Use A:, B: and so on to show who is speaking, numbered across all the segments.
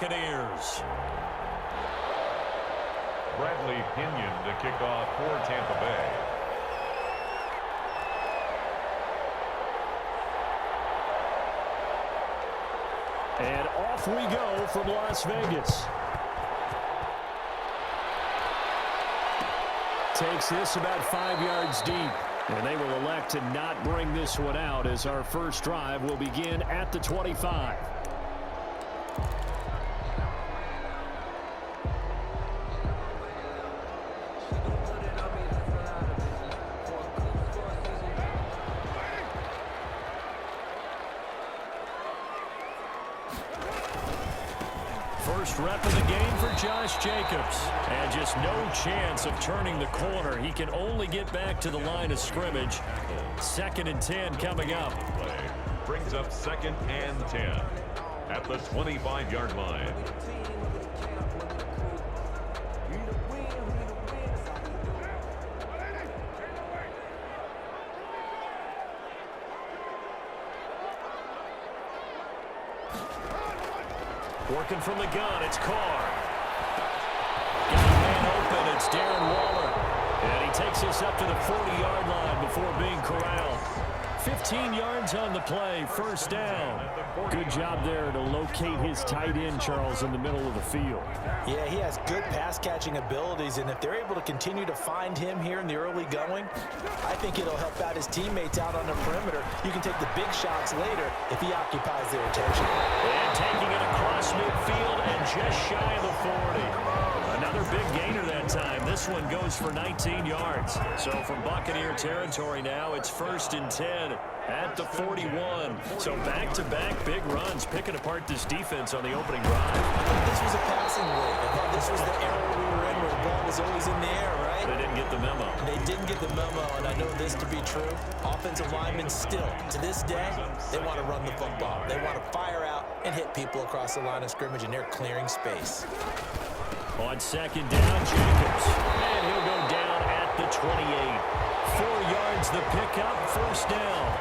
A: Buccaneers.
B: Bradley Pinion to kick off for Tampa Bay.
C: And off we go from Las Vegas. Takes this about 5 yards deep. And they will elect to not bring this one out as our first drive will begin at the 25. First rep of the game for Josh Jacobs. And just no chance of turning the corner. He can only get back to the line of scrimmage. 2nd and 10 coming up.
B: Brings up 2nd and 10 at the 25-yard line.
C: Working from the gun, it's Carr. Got a man open, it's Darren Waller. And he takes us up to the 40-yard line before being corralled. 15 yards on the play, first down. Good job there to locate his tight end, Charles, in the middle of the field.
D: Yeah, he has good pass-catching abilities, and if they're able to continue to find him here in the early going, I think it'll help out his teammates out on the perimeter. You can take the big shots later if he occupies their attention.
C: And taking it across midfield and just shy of the 40. Another big gainer that time. This one goes for 19 yards. So from Buccaneer territory now, it's 1st and 10 at the 41. So back-to-back big runs, picking apart this defense on the opening drive.
D: I thought this was a passing league. I thought this was the era we were in where the ball was always in the air, right?
C: They didn't get the memo.
D: They didn't get the memo, and I know this to be true. Offensive linemen still, to this day, they want to run the football. They want to fire out and hit people across the line of scrimmage, and they're clearing space.
C: On 2nd down, Jacobs. And he'll go down at the 28. 4 yards the pickup, first down.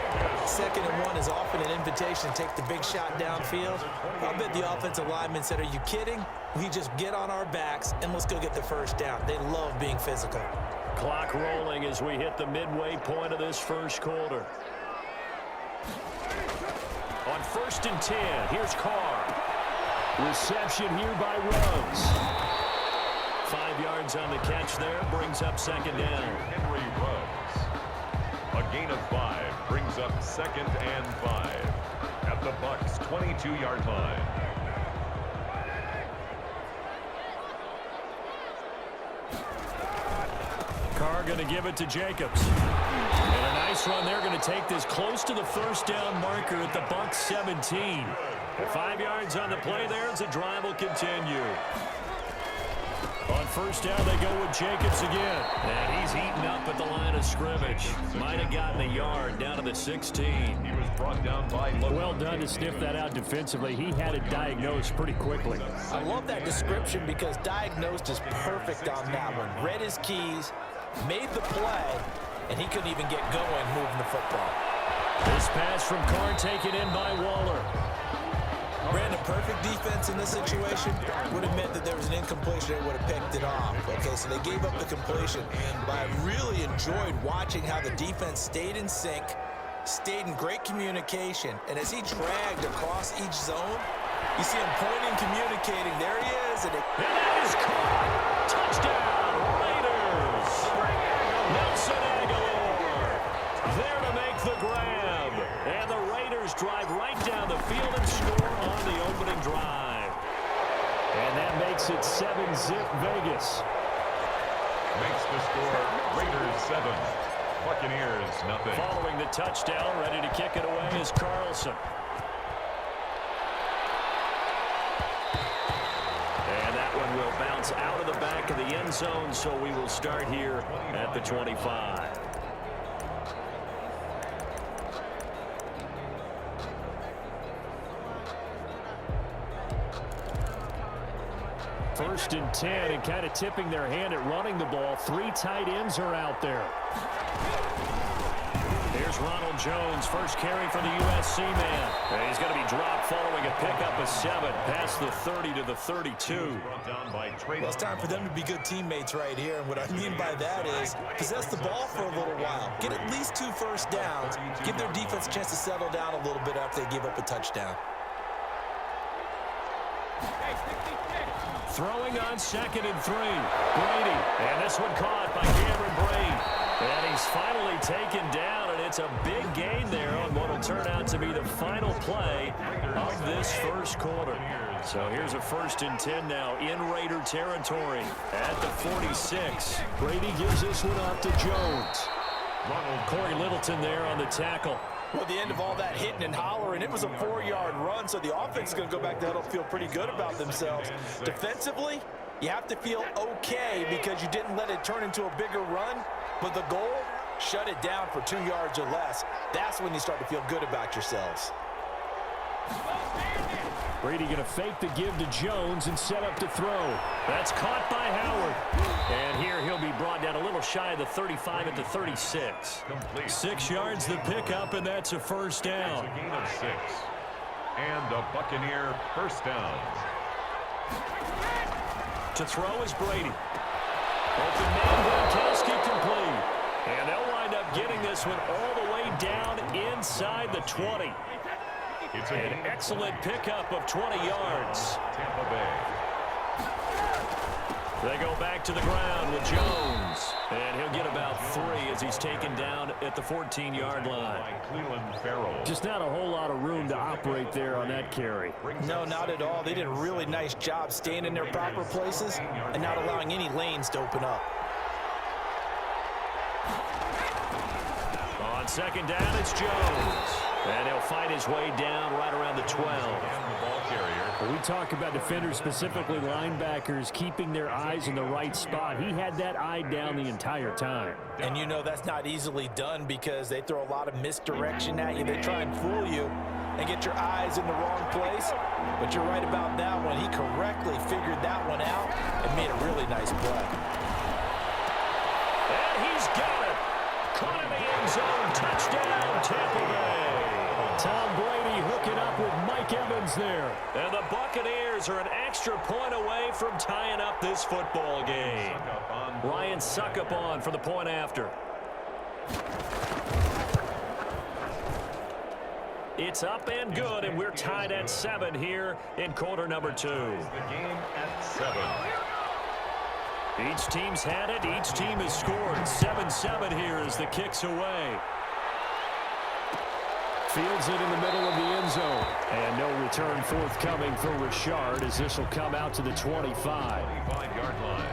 D: 2nd and 1 is often an invitation to take the big shot downfield. I'll bet the offensive lineman said, are you kidding? We just get on our backs and let's go get the first down. They love being physical.
C: Clock rolling as we hit the midway point of this first quarter. On 1st and 10, here's Carr. Reception here by Ruggs. 5 yards on the catch there, brings up 2nd down.
B: Henry Ruggs. A gain of 5 brings up 2nd and 5 at the Bucs' 22-yard line.
C: Carr going to give it to Jacobs. And a nice run there, going to take this close to the first down marker at the Bucs 17. 5 yards on the play there as the drive will continue. On first down, they go with Jacobs again. And he's eaten up at the line of scrimmage. Might have gotten a yard down to the 16.
B: He was brought down by Logan.
C: Well done to sniff that out defensively. He had it diagnosed pretty quickly.
D: I love that description because diagnosed is perfect on that one. Read his keys, made the play, and he couldn't even get going moving the football.
C: This pass from Carr taken in by Waller.
D: Ran a perfect defense in this situation. Would have meant that there was an incompletion. They would have picked it off. Okay, so they gave up the completion. But I really enjoyed watching how the defense stayed in sync, stayed in great communication. And as he dragged across each zone, you see him pointing, communicating. There he is. And
C: that is caught. Touchdown, Raiders. Nelson Aguilar there to make the grab. And the Raiders drive right down the field and score on the opening drive. And that makes it 7-zip Vegas.
B: Makes the score Raiders 7, Buccaneers nothing.
C: Following the touchdown, ready to kick it away is Carlson. And that one will bounce out of the back of the end zone, so we will start here at the 25. First and 10, and kind of tipping their hand at running the ball. 3 tight ends are out there. Here's Ronald Jones, first carry for the USC man. And he's going to be dropped following a pickup of 7 past the 30 to the 32.
D: Well, it's time for them to be good teammates right here. And what I mean by that is possess the ball for a little while. Get at least 2 first downs. Give their defense a chance to settle down a little bit after they give up a touchdown.
C: Throwing on 2nd and 3. Brady. And this one caught by Cameron Brate. And he's finally taken down, and it's a big gain there on what will turn out to be the final play of this first quarter. So here's a 1st and 10 now in Raider territory at the 46. Brady gives this one off to Jones. Corey Littleton there on the tackle.
D: Well, at the end of all that hitting and hollering, it was a 4-yard run, so the offense is going to go back to huddle, feel pretty good about themselves. Defensively, you have to feel okay because you didn't let it turn into a bigger run, but the goal, shut it down for 2 yards or less. That's when you start to feel good about yourselves.
C: Brady going to fake the give to Jones and set up to throw. That's caught by Howard. And here he'll be brought down a little shy of the 35 at the 36. 6 yards the pickup, and that's a first down.
B: It's a gain of 6. And a Buccaneer first down.
C: To throw is Brady. Open man, Gronkowski complete. And they'll wind up getting this one all the way down inside the 20.
B: It's
C: an excellent pickup of 20 yards.
B: Tampa Bay.
C: They go back to the ground with Jones. And he'll get about 3 as he's taken down at the 14-yard line. Just not a whole lot of room to operate there on that carry.
D: No, not at all. They did a really nice job staying in their proper places and not allowing any lanes to open up.
C: On 2nd down, it's Jones. And he'll fight his way down right around the 12. We talk about defenders, specifically linebackers, keeping their eyes in the right spot. He had that eye down the entire time.
D: And you know that's not easily done because they throw a lot of misdirection at you. They try and fool you and get your eyes in the wrong place. But you're right about that one. He correctly figured that one out and made a really nice play.
C: And he's got it. Caught in the end zone. Touchdown, Tampa Bay. Tom Brady hooking up with Mike Evans there. And the Buccaneers are an extra point away from tying up this football game. Ryan Suckup on for the point after. It's up and good, and we're tied at 7 here in quarter number 2.
B: The game at 7.
C: Each team's had it. Each team has scored. 7-7 here as the kick's away. Fields it in the middle of the end zone. And no return forthcoming for Richard as this will come out to the 25.
B: 25-yard line.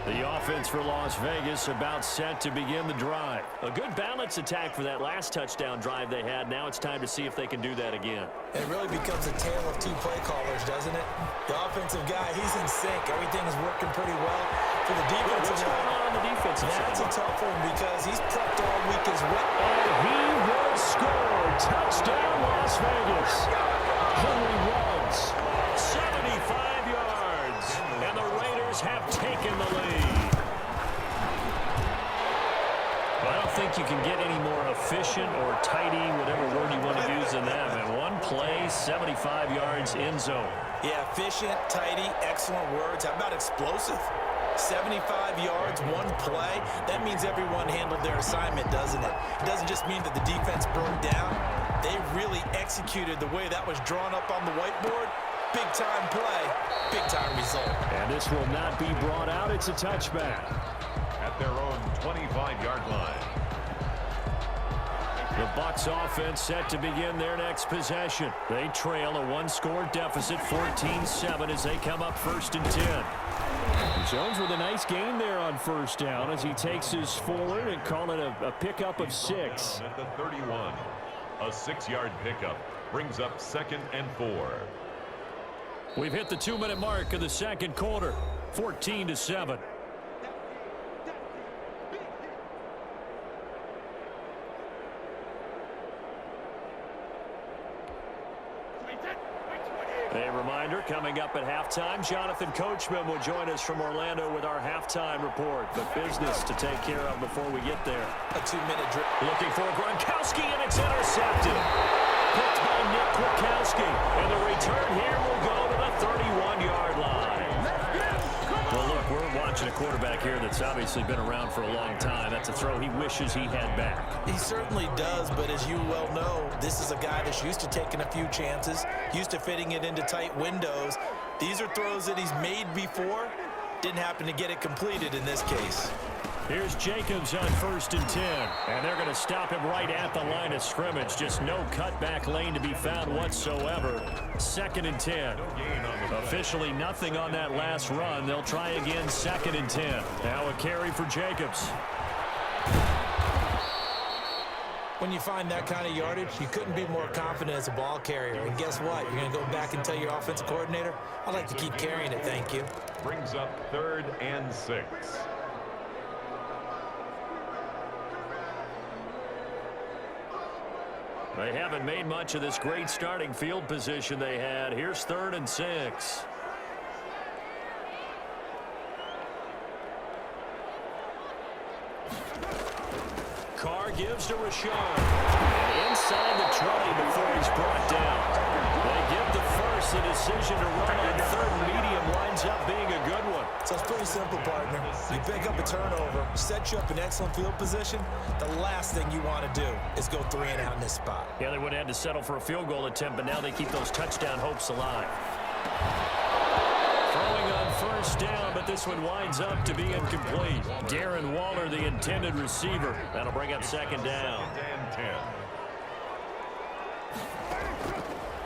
C: The offense for Las Vegas about set to begin the drive. A good balance attack for that last touchdown drive they had. Now it's time to see if they can do that again.
D: It really becomes a tale of 2 play callers, doesn't it? The offensive guy, he's in sync. Everything is working pretty well. For the defensive
C: What's going on the defensive side?
D: That's a tough one because he's prepped all week as well.
C: And he will score. Touchdown, Las Vegas. Henry runs 75 yards. And the Raiders have taken the lead. I don't think you can get any more efficient or tidy, whatever word you want to use in that. And one play, 75 yards in zone.
D: Yeah, efficient, tidy, excellent words. How about explosive? 75 yards, one play. That means everyone handled their assignment, doesn't it? It doesn't just mean that the defense broke down. They really executed the way that was drawn up on the whiteboard. Big-time play, big-time result.
C: And this will not be brought out. It's a touchback.
B: At their own 25-yard line.
C: The Bucs offense set to begin their next possession. They trail a 1-score deficit, 14-7, as they come up 1st and 10. Jones with a nice gain there on 1st down as he takes his forward and call it a pickup of 6.
B: At the 31, a 6-yard pickup brings up 2nd and 4.
C: We've hit the 2-minute mark of the second quarter, 14-7. A reminder, coming up at halftime, Jonathan Coachman will join us from Orlando with our halftime report. But business to take care of before we get there.
D: A 2-minute drill.
C: Looking for Gronkowski, and it's intercepted. Picked by Nick Gronkowski. And the return here will go to the 31-yard line. Well, look, we're watching a quarterback here that's obviously been around for a long time. That's a throw he wishes he had back.
D: He certainly does, but as you well know, this is a guy that's used to taking a few chances, used to fitting it into tight windows. These are throws that he's made before. Didn't happen to get it completed in this case.
C: Here's Jacobs on 1st and 10. And they're going to stop him right at the line of scrimmage. Just no cutback lane to be found whatsoever. 2nd and 10. Officially nothing on that last run. They'll try again 2nd and 10. Now a carry for Jacobs.
D: When you find that kind of yardage, you couldn't be more confident as a ball carrier. And guess what? You're going to go back and tell your offensive coordinator, I'd like to keep carrying it, thank you.
B: Brings up 3rd and 6.
C: They haven't made much of this great starting field position they had. Here's 3rd and 6. Carr gives to Rashard. Inside the 20 before he's brought down. They give the first a decision to run on 3rd and medium. Winds up being a good one.
D: So it's pretty simple, partner. You pick up a turnover, set you up in excellent field position. The last thing you want to do is go 3 and out in this spot.
C: Yeah, they would have had to settle for a field goal attempt, but now they keep those touchdown hopes alive. Throwing on 1st down, but this one winds up to be incomplete. Darren Waller, the intended receiver. That'll bring up 2nd down.
B: 10.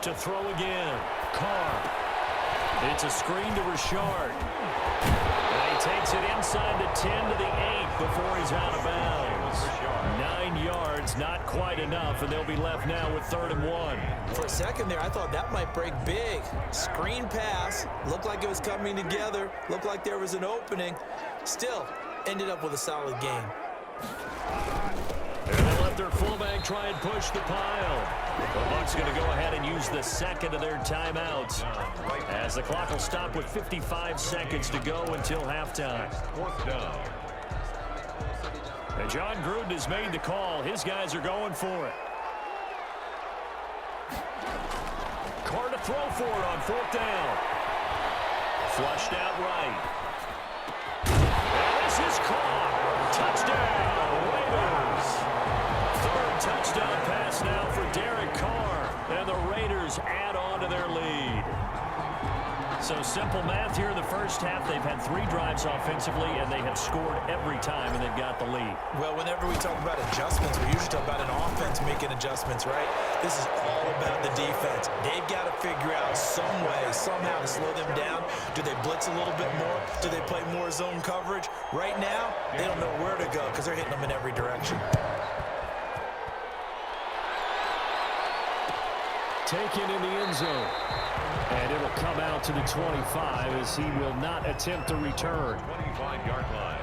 C: To throw again. Carr. It's a screen to Rashard. And he takes it inside the 10 to the 8 before he's out of bounds. 9 yards, not quite enough, and they'll be left now with 3rd and 1.
D: For a second there, I thought that might break big. Screen pass. Looked like it was coming together. Looked like there was an opening. Still, ended up with a solid game.
C: And they let their fullback try and push the pile. The Bucs going to go ahead and use the 2nd of their timeouts, as the clock will stop with 55 seconds to go until halftime.
B: 4th down.
C: And John Gruden has made the call. His guys are going for it. Carr to throw for it on 4th down. Flushed out right. And this is caught. Touchdown, Raiders. 3rd touchdown pass now for Derek Carr. And the Raiders add on to their lead. So simple math here in the first half. They've had 3 drives offensively, and they have scored every time, and they've got the lead.
D: Well, whenever we talk about adjustments, we usually talk about an offense making adjustments, right? This is all about the defense. They've got to figure out some way, somehow to slow them down. Do they blitz a little bit more? Do they play more zone coverage? Right now, they don't know where to go because they're hitting them in every direction.
C: Taken in the end zone. And it'll come out to the 25 as he will not attempt to return.
B: 25-yard line.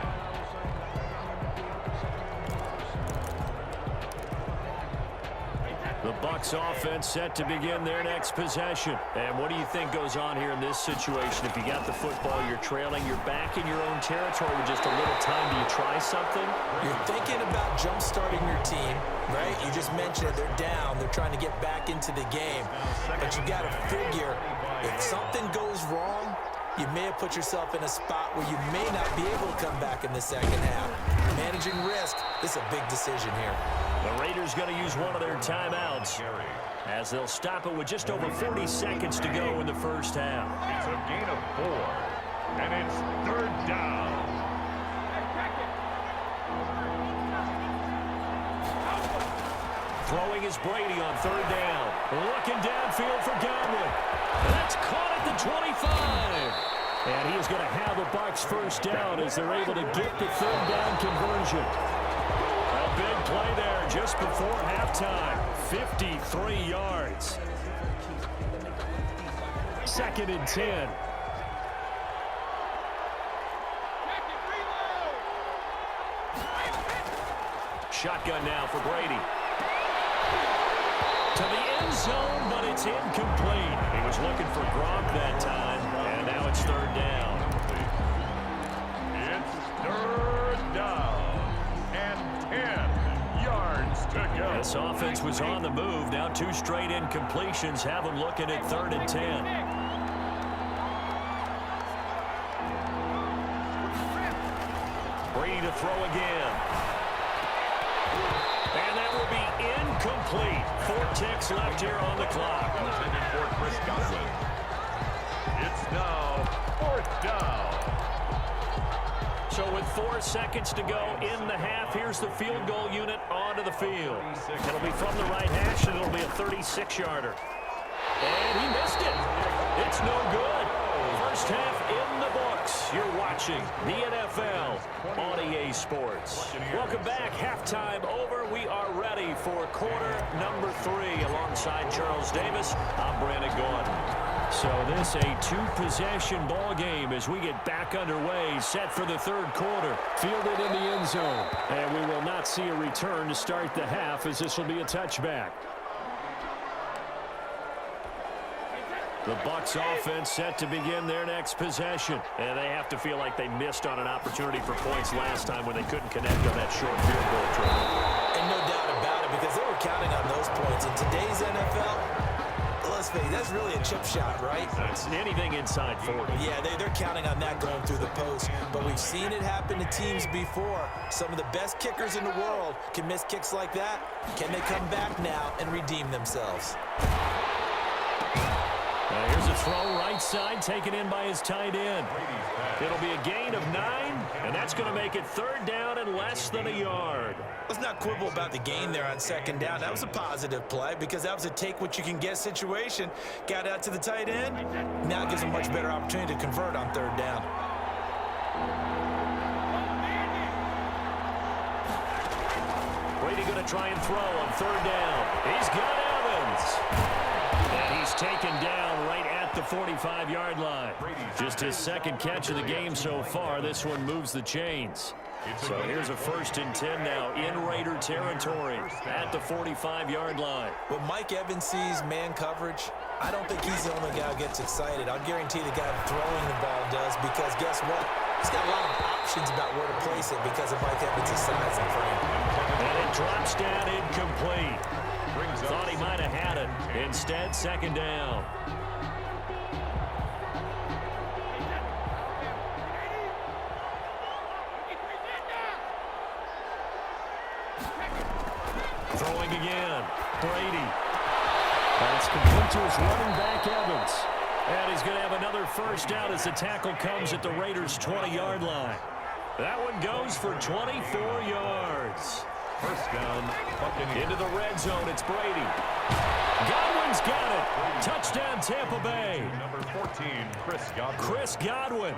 C: The Bucs offense set to begin their next possession. And what do you think goes on here in this situation? If you got the football, you're trailing, you're back in your own territory with just a little time. Do you try something?
D: You're thinking about jump-starting your team, right? You just mentioned it. They're down. They're trying to get back into the game. But you got to figure, if something goes wrong, you may have put yourself in a spot where you may not be able to come back in the second half. Managing risk, this is a big decision here.
C: The Raiders going to use one of their timeouts as they'll stop it with just over 40 seconds to go in the first half.
B: It's a gain of 4, and it's 3rd down.
C: Throwing is Brady on 3rd down. Looking downfield for Godwin. That's caught at the 25. And he is going to have the Bucs first down as they're able to get the 3rd down conversion. A big play there just before halftime. 53 yards. 2nd and 10. Shotgun now for Brady. To the end zone, but it's incomplete. He was looking for Gronk that time, and now it's third down.
B: It's third down and 10 yards to go.
C: This offense was on the move. Now 2 straight incompletions have them looking at 3rd and 10. Brady to throw again. And that will be incomplete. 4 ticks left here on the clock.
B: Intended for Chris Godwin. It's now 4th down.
C: So with 4 seconds to go in the half, here's the field goal unit onto the field. It'll be from the right hash, and it'll be a 36-yarder. And he missed it. It's no good. First half in the books. You're watching the NFL on EA Sports. Welcome back. Halftime over. We are ready for quarter number 3. Alongside Charles Davis, I'm Brandon Gordon. So this a 2-possession ball game as we get back underway, set for the 3rd quarter. Fielded in the end zone. And we will not see a return to start the half, as this will be a touchback. The Bucs offense set to begin their next possession. And they have to feel like they missed on an opportunity for points last time when they couldn't connect on that short field goal try.
D: And no doubt about it, because they were counting on those points. In today's NFL, let's face it, that's really a chip shot, right?
C: That's anything inside 40.
D: Yeah, they're counting on that going through the post. But we've seen it happen to teams before. Some of the best kickers in the world can miss kicks like that. Can they come back now and redeem themselves?
C: Here's a throw right side, taken in by his tight end. It'll be a gain of 9, and that's going to make it 3rd down and less than a yard.
D: Let's not quibble about the gain there on 2nd down. That was a positive play because that was a take-what-you-can-get situation. Got out to the tight end. Now it gives a much better opportunity to convert on 3rd down.
C: Brady going to try and throw on 3rd down. He's got Evans. And he's taken down right at the 45-yard line. Just his 2nd catch of the game so far. This one moves the chains. So here's a 1st and 10 now in Raider territory at the 45-yard line.
D: When Mike Evans sees man coverage, I don't think he's the only guy who gets excited. I'll guarantee the guy throwing the ball does, because guess what? He's got a lot of options about where to place it because of Mike Evans' size and frame.
C: And it drops down incomplete. Thought he might have had it. Instead, 2nd down. Throwing again. Brady. That's complete to his running back, Evans. And he's going to have another 1st down as the tackle comes at the Raiders' 20-yard line. That one goes for 24 yards.
B: 1st down, Buccaneers.
C: Into the red zone, it's Brady. Godwin's got it. Touchdown, Tampa Bay.
B: Number 14, Chris Godwin.
C: Chris Godwin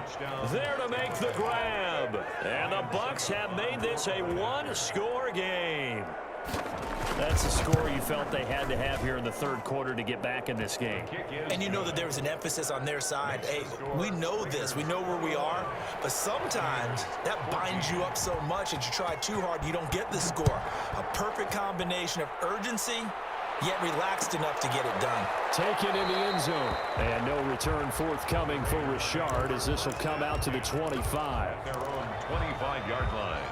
C: there to make the grab. And the Bucs have made this a 1-score game. That's the score you felt they had to have here in the 3rd quarter to get back in this game.
D: And you know that there was an emphasis on their side. Hey, we know this. We know where we are. But sometimes that binds you up so much that you try too hard, you don't get the score. A perfect combination of urgency, yet relaxed enough to get it done.
C: Taken in the end zone. And no return forthcoming for Richard as this will come out to the 25.
B: Their own 25-yard line.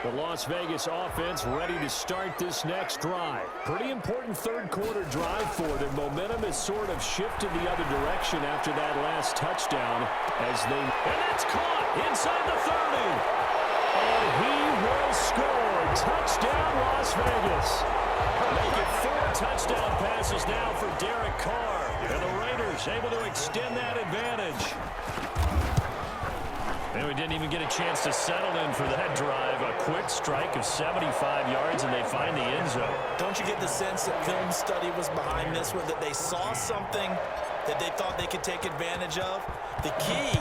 C: The Las Vegas offense ready to start this next drive. Pretty important 3rd quarter drive for them. Momentum has sort of shifted the other direction after that last touchdown as they... And that's caught inside the 30. And he will score. Touchdown, Las Vegas. Make it 4 touchdown passes now for Derek Carr. And the Raiders able to extend that advantage. And we didn't even get a chance to settle in for that drive. A quick strike of 75 yards, and they find the end zone.
D: Don't you get the sense that film study was behind this one, that they saw something that they thought they could take advantage of? The key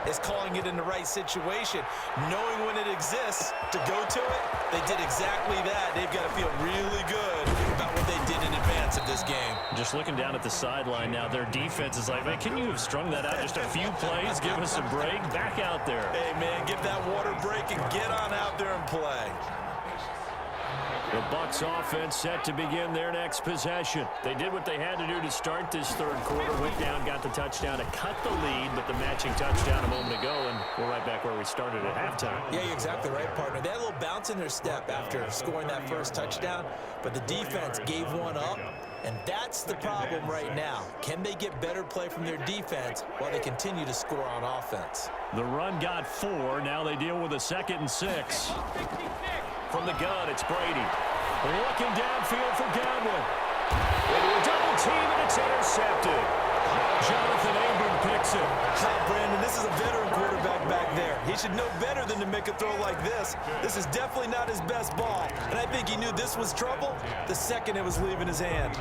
D: is calling it in the right situation, knowing when it exists to go to it. They did exactly that. They've got to feel really good about what they did in advance of this game.
C: Just looking down at the sideline now, their defense is like, man, can you have strung that out just a few plays? Give us a break. Back out there.
D: Hey, man, give that water break and get on out there and play.
C: The Bucs offense set to begin their next possession. They did what they had to do to start this third quarter. Went down, got the touchdown to cut the lead, but the matching touchdown a moment ago, and we're right back where we started at halftime.
D: Yeah, you're exactly right, partner. They had a little bounce in their step after scoring that first touchdown, but the defense gave one up, and that's the problem right now. Can they get better play from their defense while they continue to score on offense?
C: The run got 4. Now they deal with a 2nd and 6. From the gun, it's Brady. Looking downfield for Godwin. Into a double team, and it's intercepted. Jonathan Abram picks it.
D: Brandon, this is a veteran quarterback back there. He should know better than to make a throw like this. This is definitely not his best ball, and I think he knew this was trouble the second it was leaving his hand.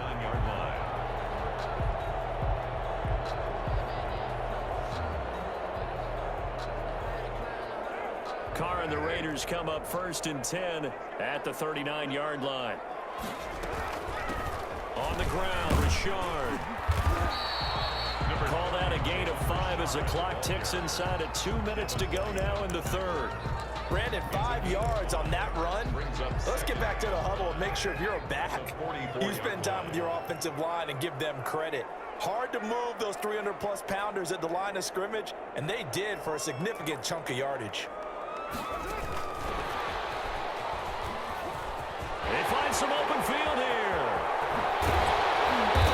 C: Carr and the Raiders come up 1st and 10 at the 39-yard line. On the ground, Richard. Call that a gain of 5 as the clock ticks inside of 2 minutes to go now in the third.
D: Brandon, 5 yards on that run. Let's get back to the huddle and make sure if you're a back, you spend time with your offensive line and give them credit. Hard to move those 300-plus pounders at the line of scrimmage, and they did for a significant chunk of yardage.
C: They find some open field here.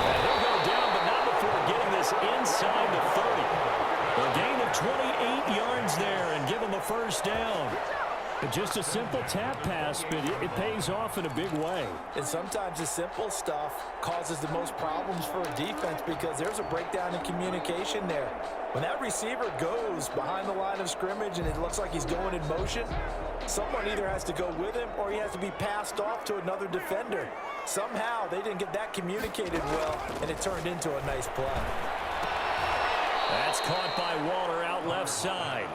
C: And they'll go down, but not before getting this inside the 30. A gain of 28 yards there and give them a first down. Just a simple tap pass, but it pays off in a big way.
D: And sometimes the simple stuff causes the most problems for a defense because there's a breakdown in communication there. When that receiver goes behind the line of scrimmage and it looks like he's going in motion, someone either has to go with him or he has to be passed off to another defender. Somehow they didn't get that communicated well, and it turned into a nice play.
C: That's caught by Waller out left side.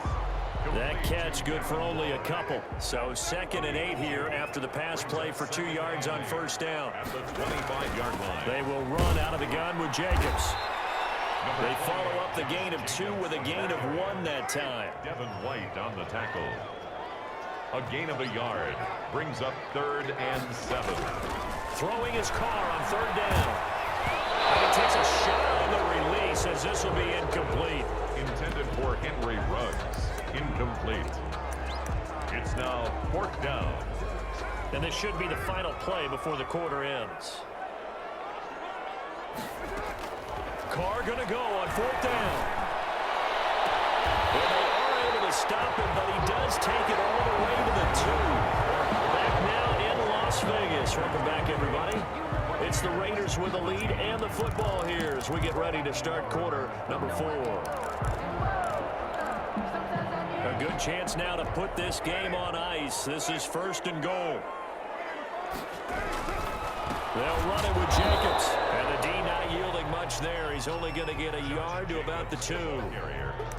C: That catch good for only a couple. So 2nd and 8 here after the pass play for 2 yards on first down.
B: At the 25-yard line.
C: They will run out of the gun with Jacobs. They follow up the gain of 2 with a gain of 1 that time.
B: Devin White on the tackle. A gain of a yard brings up 3rd and 7.
C: Throwing his Carr on 3rd down. And he takes a shot on the release as this will be incomplete.
B: Intended for Henry Ruggs. Incomplete. It's now 4th down.
C: And this should be the final play before the quarter ends. Carr going to go on 4th down. Well, they are able to stop him, but he does take it all the way to the 2. Back now in Las Vegas. Welcome back, everybody. It's the Raiders with the lead and the football here as we get ready to start quarter number 4. A good chance now to put this game on ice. This is 1st and goal. They'll run it with Jacobs. And the D not yielding much there. He's only going to get a yard to about the 2.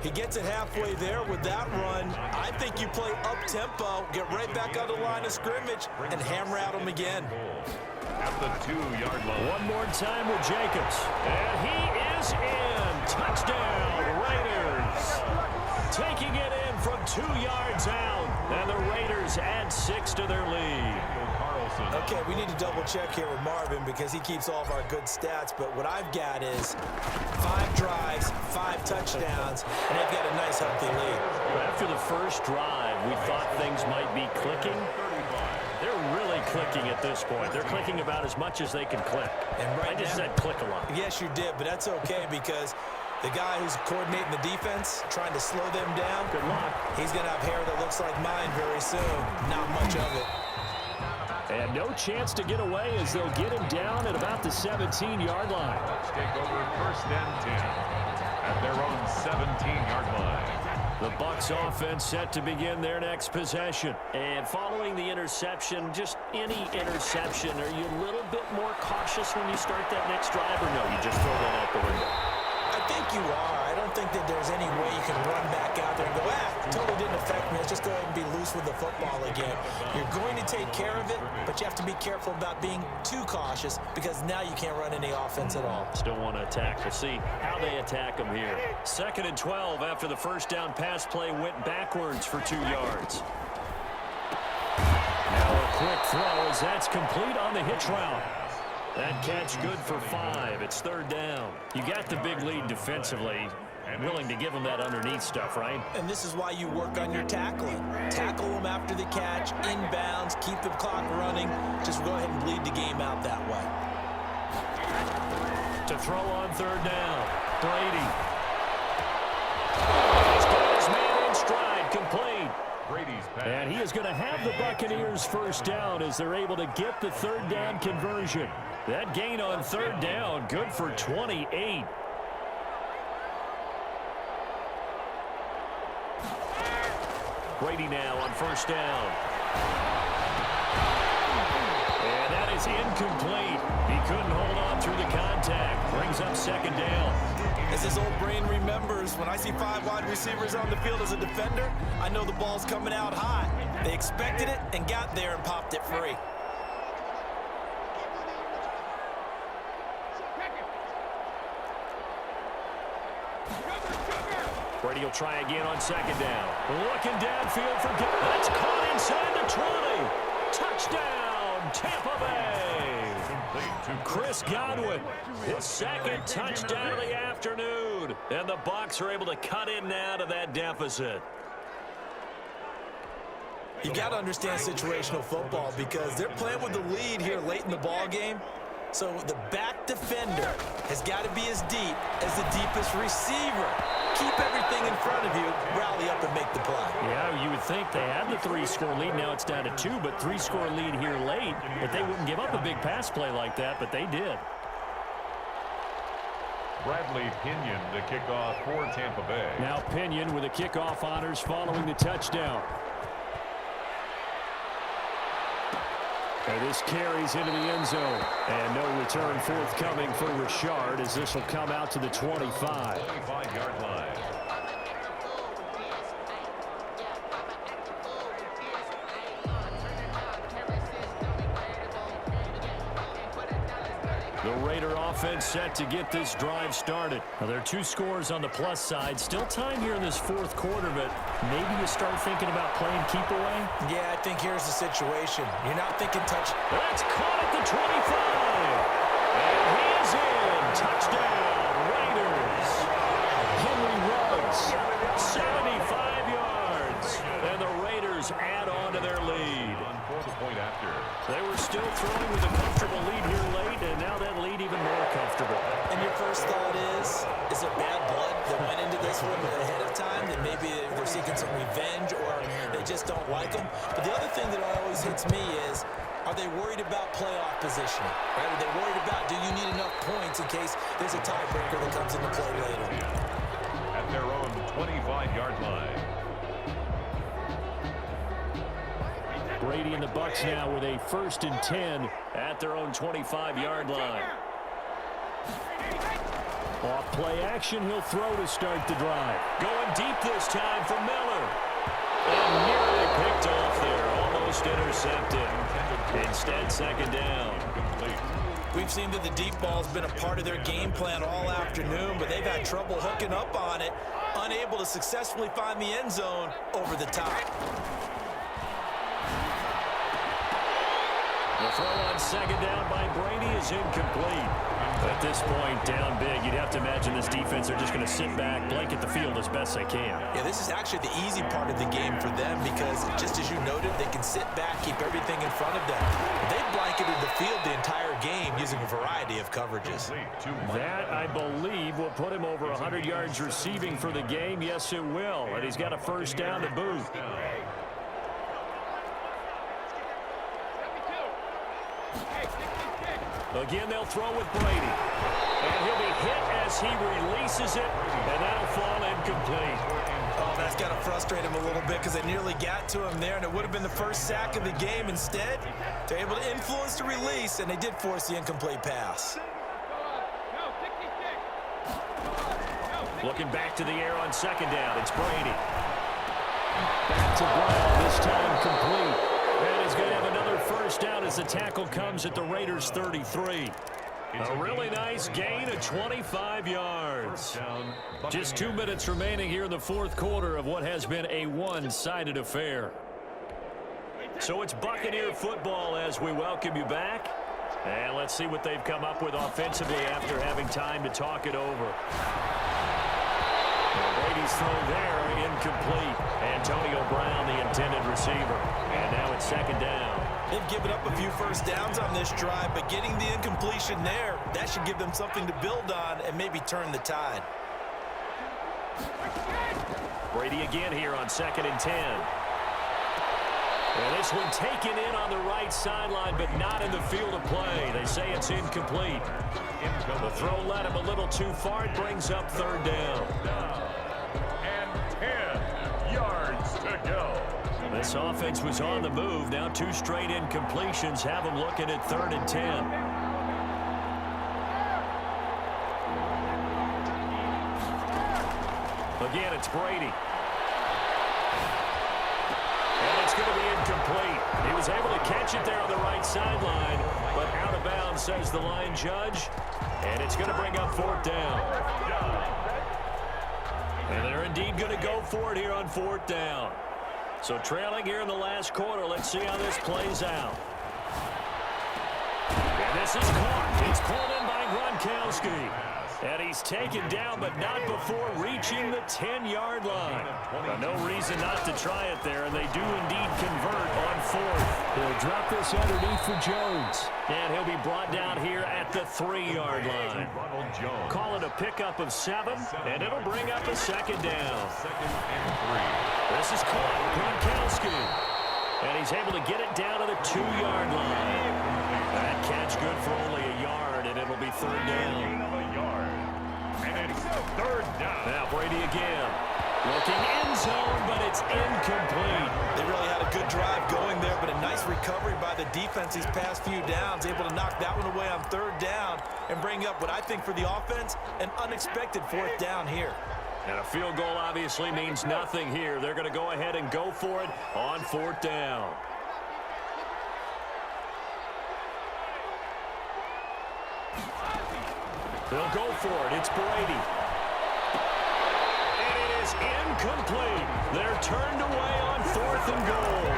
D: He gets it halfway there with that run. I think you play up-tempo, get right back on the line of scrimmage, and hammer at him again.
B: At the 2-yard line.
C: One more time with Jacobs. And he is in. Touchdown, Raiders. Taking it in from 2 yards out. And the Raiders add 6 to their lead.
D: Okay, we need to double check here with Marvin because he keeps all of our good stats, but what I've got is 5 drives, 5 touchdowns, and they've got a nice healthy lead.
C: After the first drive, we thought things might be clicking. They're really clicking at this point. They're clicking about as much as they can click.
D: And right
C: I just
D: now,
C: said click a lot.
D: Yes, you did, but that's okay because the guy who's coordinating the defense, trying to slow them down,
C: Good luck.
D: he's going to have hair that looks like mine very soon. Not much of it.
C: And no chance to get away as they'll get him down at about the 17-yard line.
B: Let's take over 1st and 10 at their own 17-yard line.
C: The Bucs offense set to begin their next possession. And following the interception, just any interception, are you a little bit more cautious when you start that next drive, or no, you just throw that out the window?
D: I think you are. I don't think that there's any way you can run back out there and go, totally didn't affect me. Let's just go ahead and be loose with the football again. You're going to take care of it, but you have to be careful about being too cautious because now you can't run any offense at all.
C: Still want to attack. We'll see how they attack them here. 2nd and 12 after the first down pass play went backwards for 2 yards. Now a quick throw as that's complete on the hitch route. That catch good for 5. It's third down. You got the big lead defensively. Willing to give them that underneath stuff, right?
D: And this is why you work on your tackling. Tackle them after the catch, inbounds, keep the clock running. Just go ahead and bleed the game out that way.
C: To throw on third down, Brady. He's got his man in stride, complete.
B: Brady's pass.
C: And he is going to have the Buccaneers first down as they're able to get the third down conversion. That gain on third down, good for 28. Brady now on first down. And that is incomplete. He couldn't hold on through the contact. Brings up second down.
D: As his old brain remembers, when I see 5 wide receivers on the field as a defender, I know the ball's coming out high. They expected it and got there and popped it free.
C: Brady will try again on second down. Looking downfield for Godwin. That's caught inside the 20. Touchdown, Tampa Bay. Chris Godwin, his second touchdown of the afternoon. And the Bucs are able to cut in now to that deficit.
D: You got to understand situational football because they're playing with the lead here late in the ball game. So the back defender has got to be as deep as the deepest receiver. Keep everything in front of you, rally up and make the play.
C: Yeah, you would think they had the 3-score lead. Now it's down to 2, but 3-score lead here late. But they wouldn't give up a big pass play like that, but they did.
B: Bradley Pinion to kick off for Tampa Bay.
C: Now Pinion with the kickoff honors following the touchdown. And this carries into the end zone. And no return forthcoming for Richard as this will come out to the 25.
B: 25-yard line.
C: The Raider offense set to get this drive started. Now, there are 2 scores on the plus side. Still time here in this fourth quarter, but maybe you start thinking about playing keep away?
D: Yeah, I think here's the situation. You're not thinking touch.
C: That's caught at the 25. And he is in. Touchdown, Raiders. Henry Ruggs, 75 yards. And the Raiders add on to their lead.
B: For the point after.
C: They were still throwing with a comfortable lead here late, and now that lead even more comfortable.
D: And your first thought is it bad blood that went into this one ahead of time? That maybe they're seeking some revenge or they just don't like them? But the other thing that always hits me is, are they worried about playoff positioning? Right? Are they worried about, do you need enough points in case there's a tiebreaker that comes into play later?
B: At their own 25-yard line.
C: Brady and the Bucs now with a 1st and 10 at their own 25-yard line. Off play action, he'll throw to start the drive. Going deep this time for Miller. And nearly picked off there, almost intercepted. Instead, second down.
B: Complete.
D: We've seen that the deep ball's been a part of their game plan all afternoon, but they've had trouble hooking up on it, unable to successfully find the end zone over the top.
C: The throw on second down by Brady is incomplete. At this point, down big, you'd have to imagine this defense are just going to sit back, blanket the field as best they can.
D: Yeah, this is actually the easy part of the game for them because, just as you noted, they can sit back, keep everything in front of them. They've blanketed the field the entire game using a variety of coverages.
C: That, I believe, will put him over 100 yards receiving for the game. Yes, it will. And he's got a first down to boot. Again, they'll throw with Brady. And he'll be hit as he releases it, and that'll fall incomplete.
D: Oh, that's got to frustrate him a little bit because they nearly got to him there, and it would have been the first sack of the game. Instead, they're able to influence the release, and they did force the incomplete pass.
C: Looking back to the air on second down, it's Brady. Back to Brown, this time complete. And he's going to have another first down as the tackle comes at the Raiders' 33. A really nice gain of 25 yards. Just 2 minutes remaining here in the fourth quarter of what has been a one-sided affair. So it's Buccaneer football as we welcome you back. And let's see what they've come up with offensively after having time to talk it over. Brady's throw there, incomplete. Antonio Brown, the intended receiver. And now it's second down.
D: They've given up a few first downs on this drive, but getting the incompletion there, that should give them something to build on and maybe turn the tide.
C: Brady again here on 2nd and 10. And this one taken in on the right sideline, but not in the field of play. They say it's incomplete. The throw led him a little too far. It brings up 3rd down.
B: And 10 yards to go.
C: This offense was on the move. Now 2 straight incompletions have them looking at 3rd and 10. Again, it's Brady. And it's going to be incomplete. He was able to catch it there on the right sideline, but out of bounds, says the line judge. And it's going to bring up 4th down. And they're indeed going to go for it here on 4th down. So trailing here in the last quarter. Let's see how this plays out. And this is caught. It's pulled in by Gronkowski. And he's taken down, but not before reaching the 10-yard line. No reason not to try it there, and they do indeed convert on 4th. They'll drop this underneath for Jones. And he'll be brought down here at the 3-yard line. Call it a pickup of 7, and it'll bring up a 2nd down.
B: 2nd and 3.
C: This is caught. Gronkowski. And he's able to get it down to the 2-yard line. That catch good for only a yard, and it'll be 3rd down.
B: And it's 3rd down.
C: Now Brady again. Looking end zone, but it's incomplete.
D: They really had a good drive going there, but a nice recovery by the defense these past few downs, able to knock that one away on 3rd down and bring up what I think for the offense, an unexpected 4th down here.
C: And a field goal obviously means nothing here. They're going to go ahead and go for it on 4th down. They'll go for it. It's Brady. And it is incomplete. They're turned away on 4th and goal.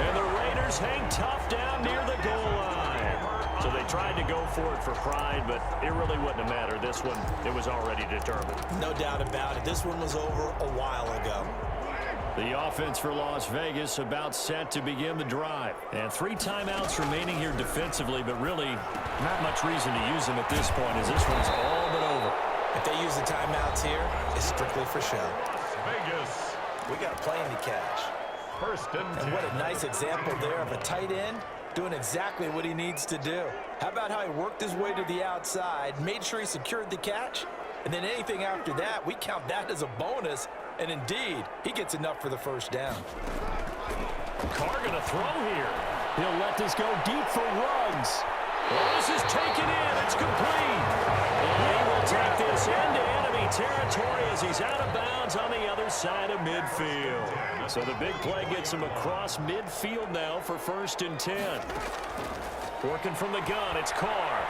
C: And the Raiders hang tough down near the goal line. So they tried to go for it for pride, but it really wouldn't have mattered. This one, it was already determined.
D: No doubt about it. This one was over a while ago.
C: The offense for Las Vegas about set to begin the drive. And 3 timeouts remaining here defensively, but really not much reason to use them at this point as this one's all but over.
D: If they use the timeouts here, it's strictly for show.
B: Vegas.
D: We got a plane to catch.
B: 1st and 10.
D: And what a nice example there of a tight end doing exactly what he needs to do. How about how he worked his way to the outside, made sure he secured the catch, and then anything after that, we count that as a bonus. And indeed, he gets enough for the 1st down.
C: Carr going to throw here. He'll let this go deep for Ruggs. Well, this is taken in. It's complete. And he will take this into enemy territory as he's out of bounds on the other side of midfield. So the big play gets him across midfield now for 1st and 10. Working from the gun, it's Carr.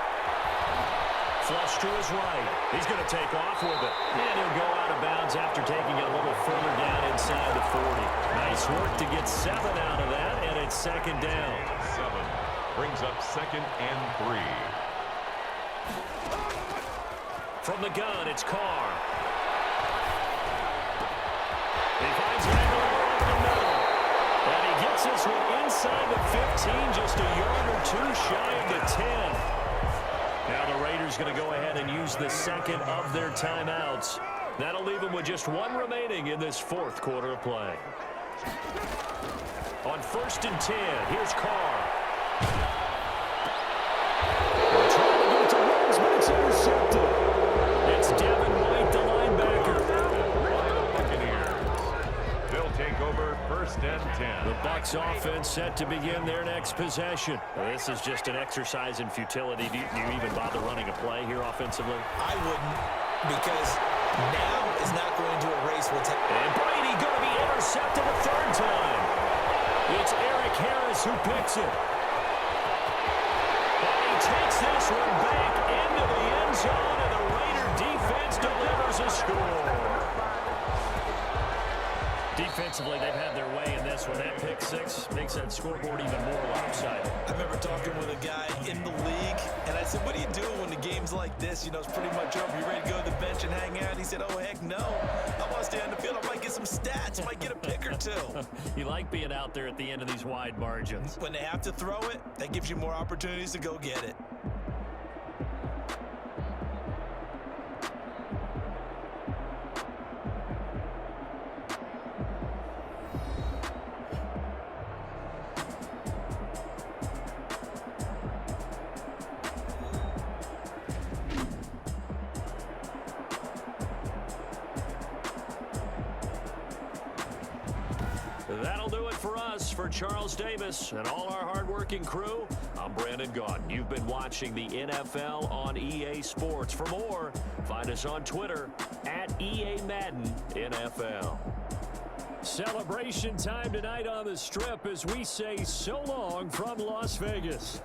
C: Flush to his right. He's going to take off with it. And he'll go out of bounds after taking it a little further down inside the 40. Nice work to get 7 out of that, and it's 2nd down.
B: 7 brings up 2nd and 3.
C: From the gun, it's Carr. He finds an angle over the middle. And he gets this one inside the 15, just a yard or 2 shy of the 10. Now the Raiders going to go ahead and use the 2nd of their timeouts. That'll leave them with just 1 remaining in this 4th quarter of play. On 1st and 10, here's Carr. Trying to get to Ruggs, but it's intercepted. It's Devin White, the linebacker.
B: Buccaneers. They'll take over 1st and 10.
C: The Bucs offense set to begin their next possession. Well, this is just an exercise in futility. Do you even bother running a play here offensively?
D: I wouldn't, because now is not going to erase what's happening.
C: And Brady going to be intercepted a 3rd time. It's Eric Harris who picks it. And he takes this one back into the end zone, and the Raider defense delivers a score. Defensively, they've had their way in this this one. That pick six makes that scoreboard even more lopsided.
D: I remember talking with a guy in the league, and I said, what do you do when the game's like this? You know, it's pretty much over. You ready to go to the bench and hang out? He said, oh, heck no. I want to stay on the field. I might get some stats. I might get a pick or two.
C: You like being out there at the end of these wide margins.
D: When they have to throw it, that gives you more opportunities to go get it.
C: That'll do it for us. For Charles Davis and all our hardworking crew, I'm Brandon Gaudin. You've been watching the NFL on EA Sports. For more, find us on Twitter at EA Madden NFL. Celebration time tonight on the Strip as we say so long from Las Vegas.